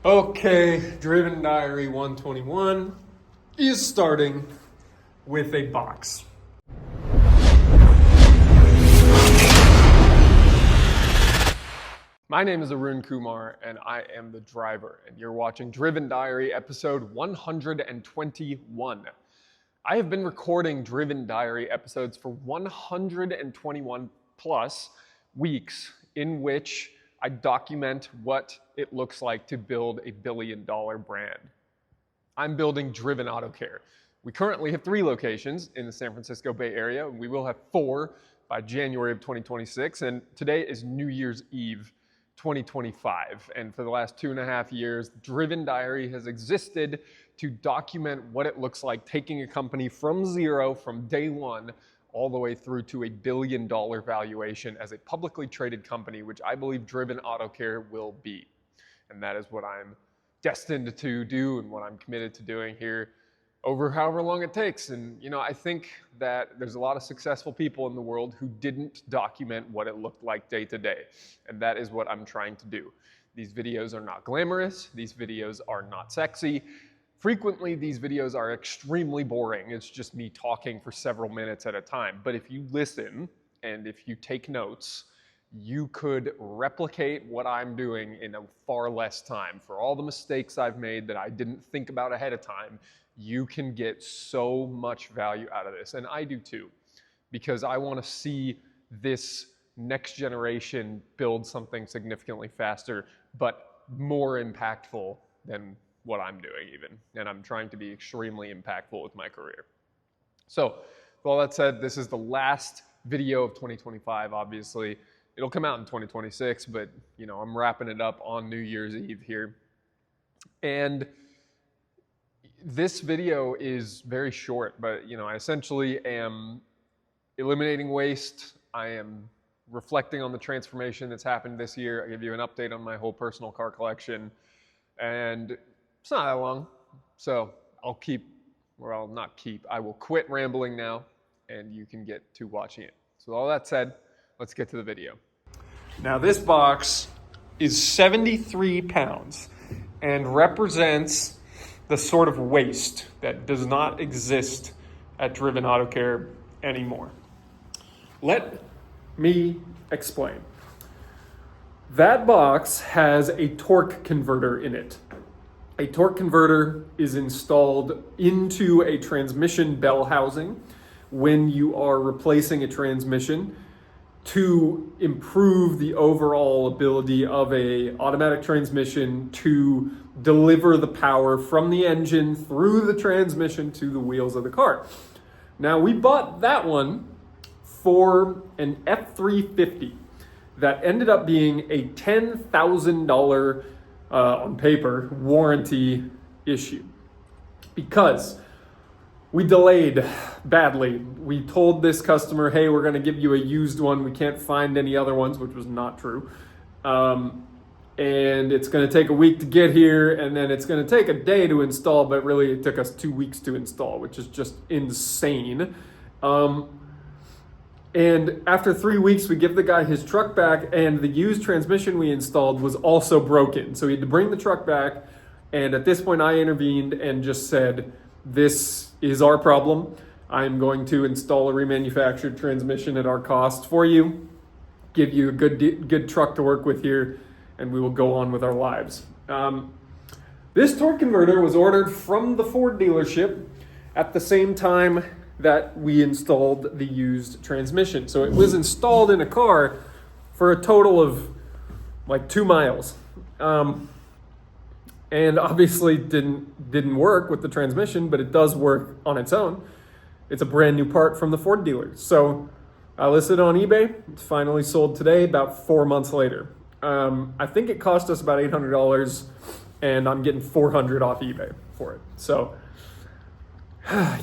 Okay, Driven Diary 121 is starting with a box. My name is Arun Kumar and I am the driver, and you're watching Driven Diary episode 121. I have been recording Driven Diary episodes for 121 plus weeks in which I document what it looks like to build a billion-dollar brand. I'm building Driven Auto Care. We currently have 3 locations in the San Francisco Bay Area. We will have 4 by January of 2026, and today is New Year's Eve 2025. And for the last 2.5 years, Driven Diary has existed to document what it looks like taking a company from zero, from day one, all the way through to a billion-dollar valuation as a publicly traded company, which I believe Driven Auto Care will be. And that is what I'm destined to do and what I'm committed to doing here over however long it takes. And, I think that there's a lot of successful people in the world who didn't document what it looked like day to day. And that is what I'm trying to do. These videos are not glamorous. These videos are not sexy. Frequently, these videos are extremely boring. It's just me talking for several minutes at a time. But if you listen and if you take notes, you could replicate what I'm doing in a far less time. For all the mistakes I've made that I didn't think about ahead of time, you can get so much value out of this. And I do too, because I want to see this next generation build something significantly faster, but more impactful than what I'm doing even. And I'm trying to be extremely impactful with my career. So with all that said, this is the last video of 2025, obviously. It'll come out in 2026, but I'm wrapping it up on New Year's Eve here. And this video is very short, but I essentially am eliminating waste. I am reflecting on the transformation that's happened this year. I give you an update on my whole personal car collection, and it's not that long, so I will quit rambling now, and you can get to watching it. So with all that said, let's get to the video. Now this box is 73 pounds and represents the sort of waste that does not exist at Driven Auto Care anymore. Let me explain. That box has a torque converter in it. A torque converter is installed into a transmission bell housing when you are replacing a transmission to improve the overall ability of a automatic transmission to deliver the power from the engine through the transmission to the wheels of the car. Now, we bought that one for an F350 that ended up being a $10,000 on paper warranty issue because we delayed badly. We told this customer, hey, we're going to give you a used one. We can't find any other ones, which was not true. And it's going to take a week to get here, and then it's going to take a day to install, but really it took us 2 weeks to install, which is just insane. And after 3 weeks, we give the guy his truck back, and the used transmission we installed was also broken. So he had to bring the truck back, and at this point I intervened and just said, this is our problem. I'm going to install a remanufactured transmission at our cost for you, give you a good truck to work with here, and we will go on with our lives. This torque converter was ordered from the Ford dealership at the same time that we installed the used transmission. So it was installed in a car for a total of like 2 miles. And obviously didn't work with the transmission, but it does work on its own. It's a brand new part from the Ford dealer. So I listed it on eBay. It's finally sold today, about 4 months later. I think it cost us about $800, and I'm getting $400 off eBay for it. So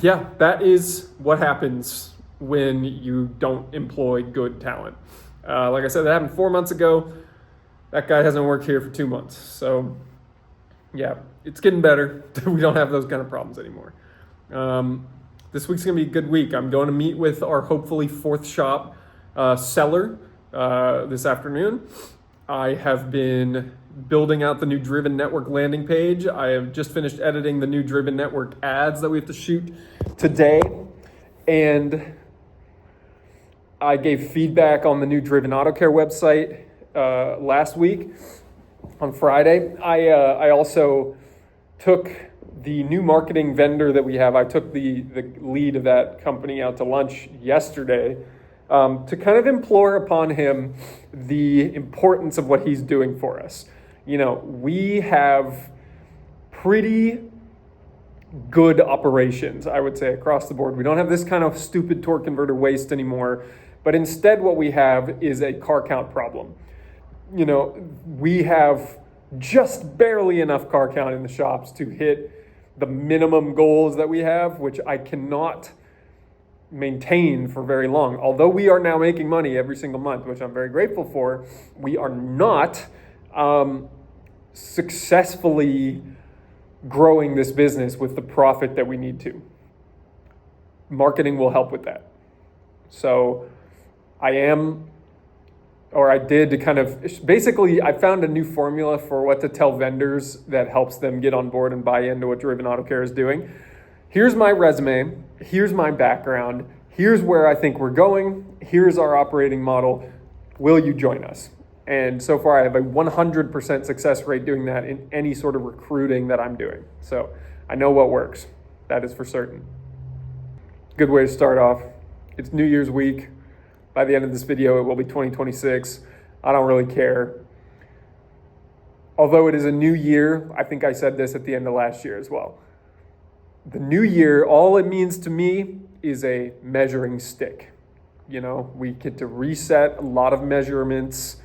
yeah, that is what happens when you don't employ good talent. Like I said, that happened 4 months ago. That guy hasn't worked here for 2 months. So yeah, it's getting better. We don't have those kind of problems anymore. This week's going to be a good week. I'm going to meet with our hopefully 4th shop seller this afternoon. I have been building out the new Driven Network landing page. I have just finished editing the new Driven Network ads that we have to shoot today. And I gave feedback on the new Driven Auto Care website last week on Friday. I also took the new marketing vendor that we have. I took the lead of that company out to lunch yesterday to kind of implore upon him the importance of what he's doing for us. You know, we have pretty good operations, I would say, across the board. We don't have this kind of stupid torque converter waste anymore, but instead what we have is a car count problem. You know, we have just barely enough car count in the shops to hit the minimum goals that we have, which I cannot maintain for very long. Although we are now making money every single month, which I'm very grateful for, we are not successfully growing this business with the profit that we need to. Marketing will help with that. So I did to kind of, basically I found a new formula for what to tell vendors that helps them get on board and buy into what Driven Auto Care is doing. Here's my resume, here's my background, here's where I think we're going, here's our operating model, will you join us? And so far I have a 100% success rate doing that in any sort of recruiting that I'm doing. So I know what works, that is for certain. Good way to start off. It's New Year's week. By the end of this video, it will be 2026. I don't really care. Although it is a new year, I think I said this at the end of last year as well. The new year, all it means to me is a measuring stick. You know, we get to reset a lot of measurements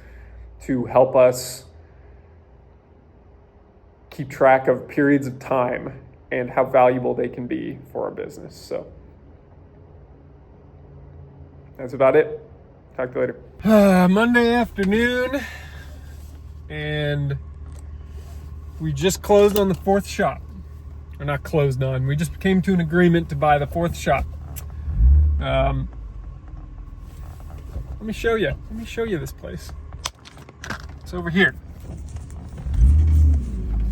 to help us keep track of periods of time and how valuable they can be for our business. So that's about it. Talk to you later. Monday afternoon, and we just closed on the fourth shop. Or not closed on, we just came to an agreement to buy the fourth shop. Let me show you this place. It's over here.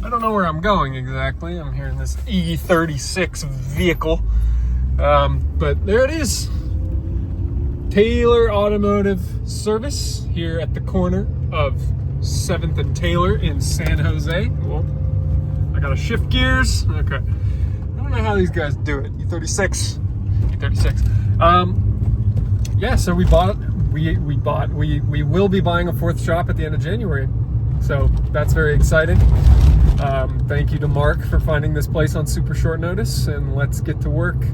I don't know where I'm going exactly. I'm here in this E36 vehicle. But there it is. Taylor Automotive Service here at the corner of 7th and Taylor in San Jose. Well, I gotta shift gears. Okay. I don't know how these guys do it. E36. Yeah, so we bought it. We will be buying a fourth shop at the end of January. So that's very exciting. Thank you to Mark for finding this place on super short notice, and let's get to work.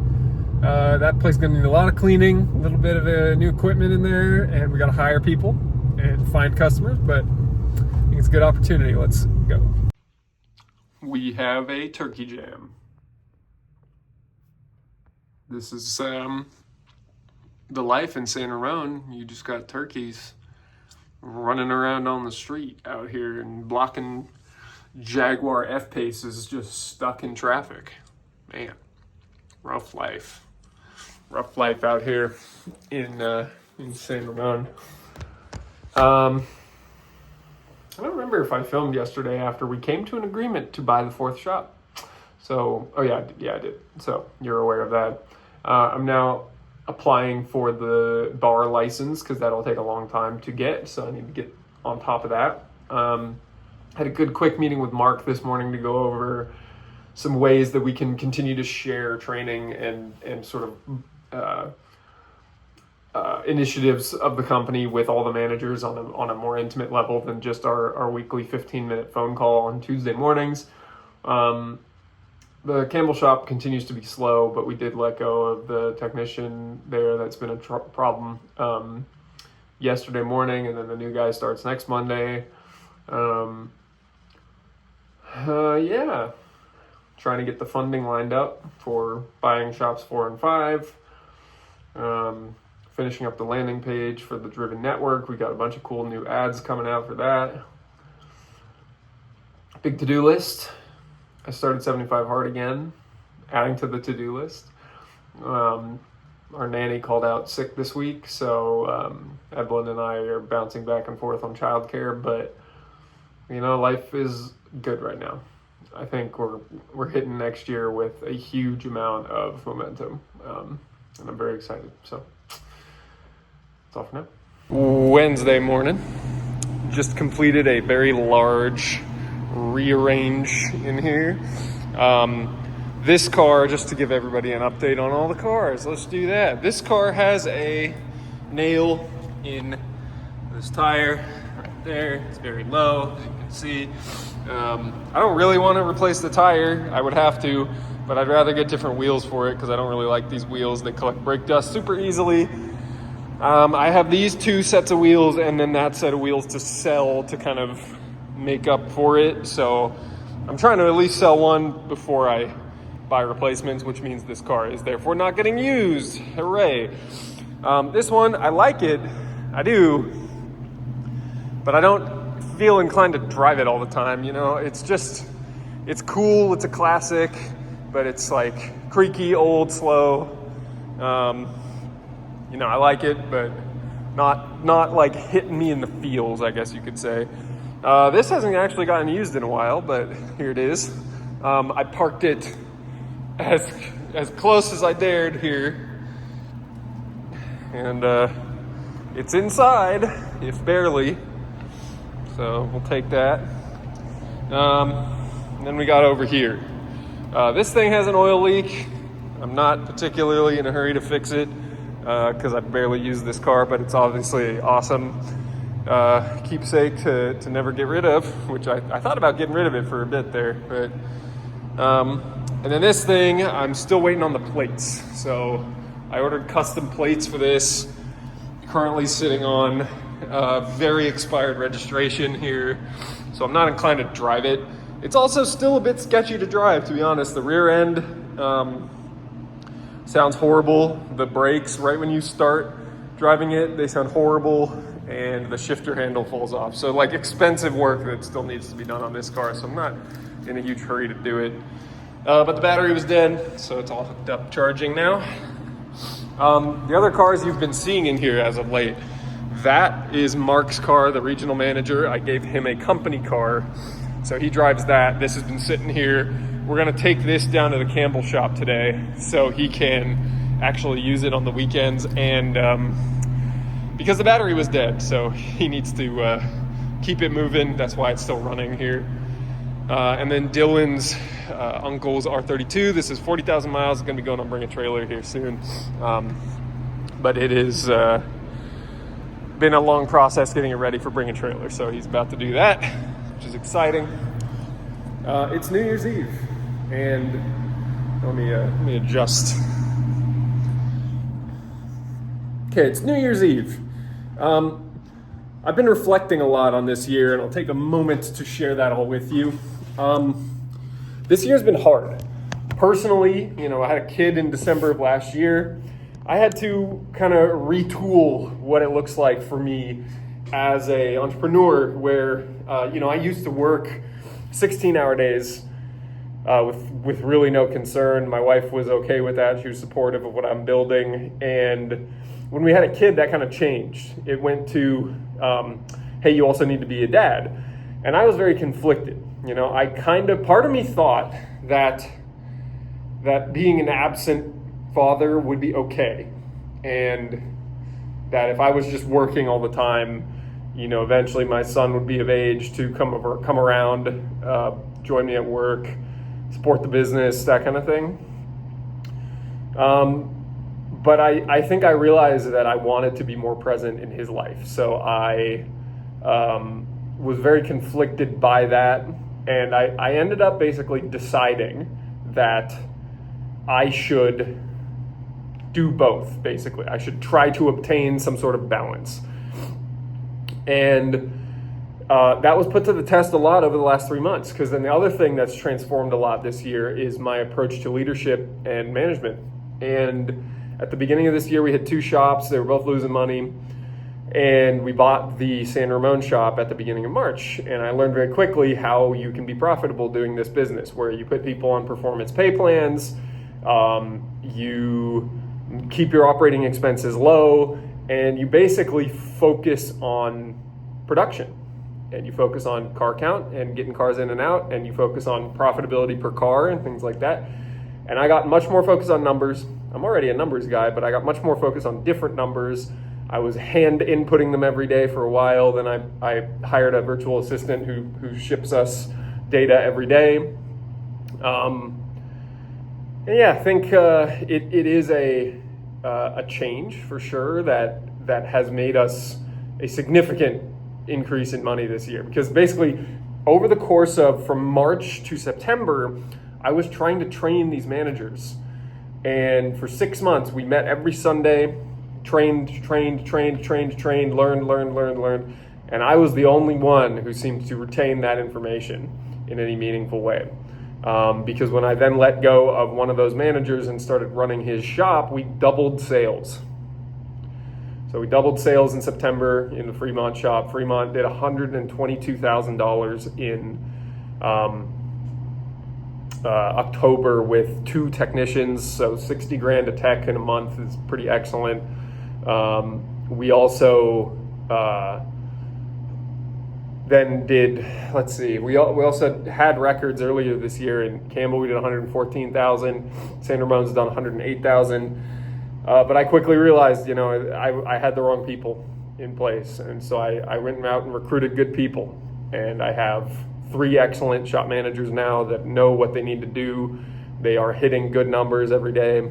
That place is going to need a lot of cleaning, a little bit of new equipment in there, and we got to hire people and find customers, but I think it's a good opportunity. Let's go. We have a turkey jam. This is the life in San Ramon. You just got turkeys running around on the street out here and blocking Jaguar F-Paces just stuck in traffic. Man, rough life out here in San Ramon. I don't remember if I filmed yesterday after we came to an agreement to buy the fourth shop. So, oh yeah, I did. So you're aware of that. I'm now applying for the bar license because that'll take a long time to get. So I need to get on top of that. Had a good quick meeting with Mark this morning to go over some ways that we can continue to share training and sort of initiatives of the company with all the managers on a more intimate level than just our weekly 15-minute phone call on Tuesday mornings. The Campbell shop continues to be slow, but we did let go of the technician there. That's been a problem yesterday morning, and then the new guy starts next Monday. Yeah, trying to get the funding lined up for buying shops 4 and 5. Finishing up the landing page for the Driven Network. We got a bunch of cool new ads coming out for that. Big to-do list. I started 75 Hard again, adding to the to-do list. Our nanny called out sick this week, so Evelyn and I are bouncing back and forth on childcare, but Life is good right now. I think we're hitting next year with a huge amount of momentum, and I'm very excited. So that's all for now. Wednesday morning, just completed a very large rearrange in here. This car, just to give everybody an update on all the cars, let's do that. This car has a nail in this tire right there. It's very low, as you can see. I don't really want to replace the tire. I would have to, but I'd rather get different wheels for it because I don't really like these wheels. They collect brake dust super easily. I have these two sets of wheels and then that set of wheels to sell to kind of make up for it. So I'm trying to at least sell one before I buy replacements, which means this car is therefore not getting used. Hooray. This one, I like it. I do. But I don't feel inclined to drive it all the time. It's cool. It's a classic, but it's like creaky, old, slow. I like it, but not like hitting me in the feels, I guess you could say. This hasn't actually gotten used in a while, but here it is. I parked it as close as I dared here, and it's inside, if barely. So we'll take that. And then we got over here. This thing has an oil leak. I'm not particularly in a hurry to fix it because I barely use this car, but it's obviously awesome keepsake to never get rid of, which I thought about getting rid of it for a bit there. But and then this thing, I'm still waiting on the plates. So I ordered custom plates for this. Currently sitting on very expired registration here, so I'm not inclined to drive it. It's also still a bit sketchy to drive, to be honest. The rear end sounds horrible. The brakes, right when you start driving it, they sound horrible, and the shifter handle falls off. So like expensive work that still needs to be done on this car, so I'm not in a huge hurry to do it. But the battery was dead, so it's all hooked up charging now. The other cars you've been seeing in here as of late, that is Mark's car, the regional manager. I gave him a company car, so he drives that. This has been sitting here. We're gonna take this down to the Campbell shop today so he can actually use it on the weekends, and because the battery was dead, so he needs to keep it moving. That's why it's still running here. And then Dylan's uncle's R32. This is 40,000 miles. It's gonna be going on Bring a Trailer here soon. But it is been a long process getting it ready for Bring a Trailer, so he's about to do that, which is exciting. It's New Year's Eve, and let me adjust. Okay, it's New Year's Eve. I've been reflecting a lot on this year, and I'll take a moment to share that all with you. This year's been hard. Personally, I had a kid in December of last year. I had to kind of retool what it looks like for me as an entrepreneur where, I used to work 16-hour days with really no concern. My wife was okay with that. She was supportive of what I'm building. And when we had a kid, that kind of changed. It went to, hey, you also need to be a dad. And I was very conflicted. Part of me thought that being an absent father would be okay, and that if I was just working all the time, eventually my son would be of age to come around, join me at work, support the business, that kind of thing. But I think I realized that I wanted to be more present in his life, so I was very conflicted by that, and I ended up basically deciding that I should do both, basically. I should try to obtain some sort of balance. And that was put to the test a lot over the last 3 months, because then the other thing that's transformed a lot this year is my approach to leadership and management. And at the beginning of this year, we had 2 shops. They were both losing money. And we bought the San Ramon shop at the beginning of March. And I learned very quickly how you can be profitable doing this business, where you put people on performance pay plans, you keep your operating expenses low, and you basically focus on production. and you focus on car count and getting cars in and out, and you focus on profitability per car and things like that. And I got much more focused on numbers. I'm already a numbers guy, but I got much more focused on different numbers. I was hand inputting them every day for a while. Then I hired a virtual assistant who ships us data every day. And yeah, I think it is a change for sure that has made us a significant increase in money this year. Because basically, over the course of from March to September, I was trying to train these managers. And for 6 months, we met every Sunday, trained, learned. And I was the only one who seemed to retain that information in any meaningful way. Because when I then let go of one of those managers and started running his shop, we doubled sales. So we doubled sales in September in the Fremont shop. Fremont did $122,000 in October with 2 technicians, so 60 grand a tech in a month is pretty excellent. We also then did, we also had records earlier this year. In Campbell, we did 114,000. San Ramon's done 108,000. But I quickly realized, I had the wrong people in place. And so I went out and recruited good people. And I have 3 excellent shop managers now that know what they need to do. They are hitting good numbers every day.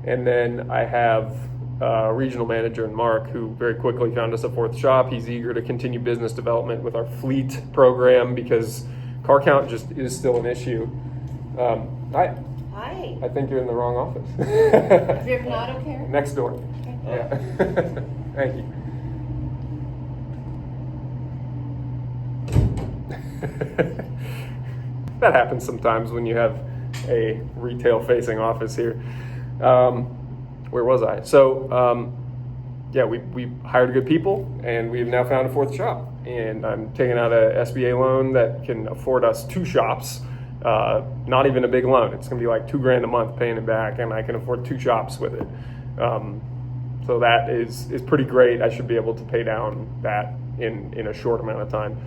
And then I have a regional manager in Mark, who very quickly found us a 4th shop. He's eager to continue business development with our fleet program because car count just is still an issue. Hi. Hi. I think you're in the wrong office. Driven Auto Care? Next door. Okay. Yeah. Thank you. That happens sometimes when you have a retail-facing office here. Where was I? So, we hired good people, and we've now found a 4th shop. And I'm taking out a SBA loan that can afford us 2 shops. Not even a big loan. It's going to be like $2 grand a month paying it back, and I can afford 2 shops with it. So that is pretty great. I should be able to pay down that in a short amount of time.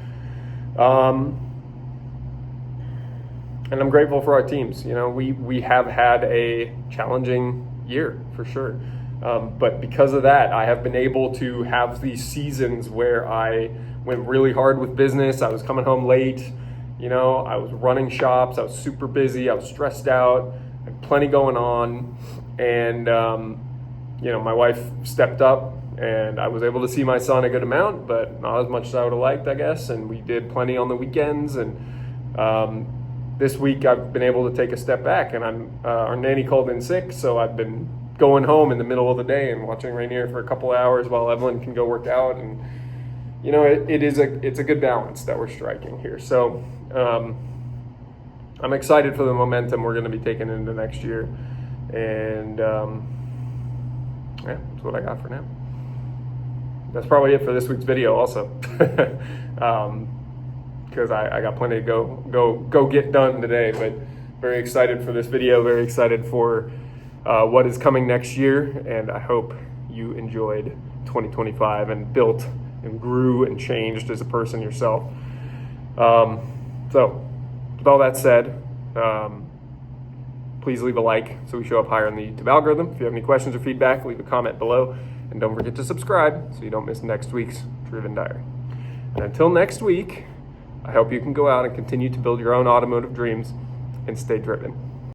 And I'm grateful for our teams. We have had a challenging year for sure. But because of that, I have been able to have these seasons where I went really hard with business. I was coming home late. I was running shops. I was super busy. I was stressed out. I had plenty going on. And, my wife stepped up, and I was able to see my son a good amount, but not as much as I would have liked, I guess. And we did plenty on the weekends. And this week I've been able to take a step back, and our nanny called in sick, so I've been going home in the middle of the day and watching Rainier for a couple hours while Evelyn can go work out. And it's a good balance that we're striking here. So I'm excited for the momentum we're going to be taking into next year. And that's what I got for now. That's probably it for this week's video also. Because I got plenty to go get done today. But very excited for this video, very excited for what is coming next year. And I hope you enjoyed 2025 and built and grew and changed as a person yourself. So with all that said, please leave a like so we show up higher in the YouTube algorithm. If you have any questions or feedback, leave a comment below. And don't forget to subscribe so you don't miss next week's Driven Diary. And until next week, I hope you can go out and continue to build your own automotive dreams and stay driven.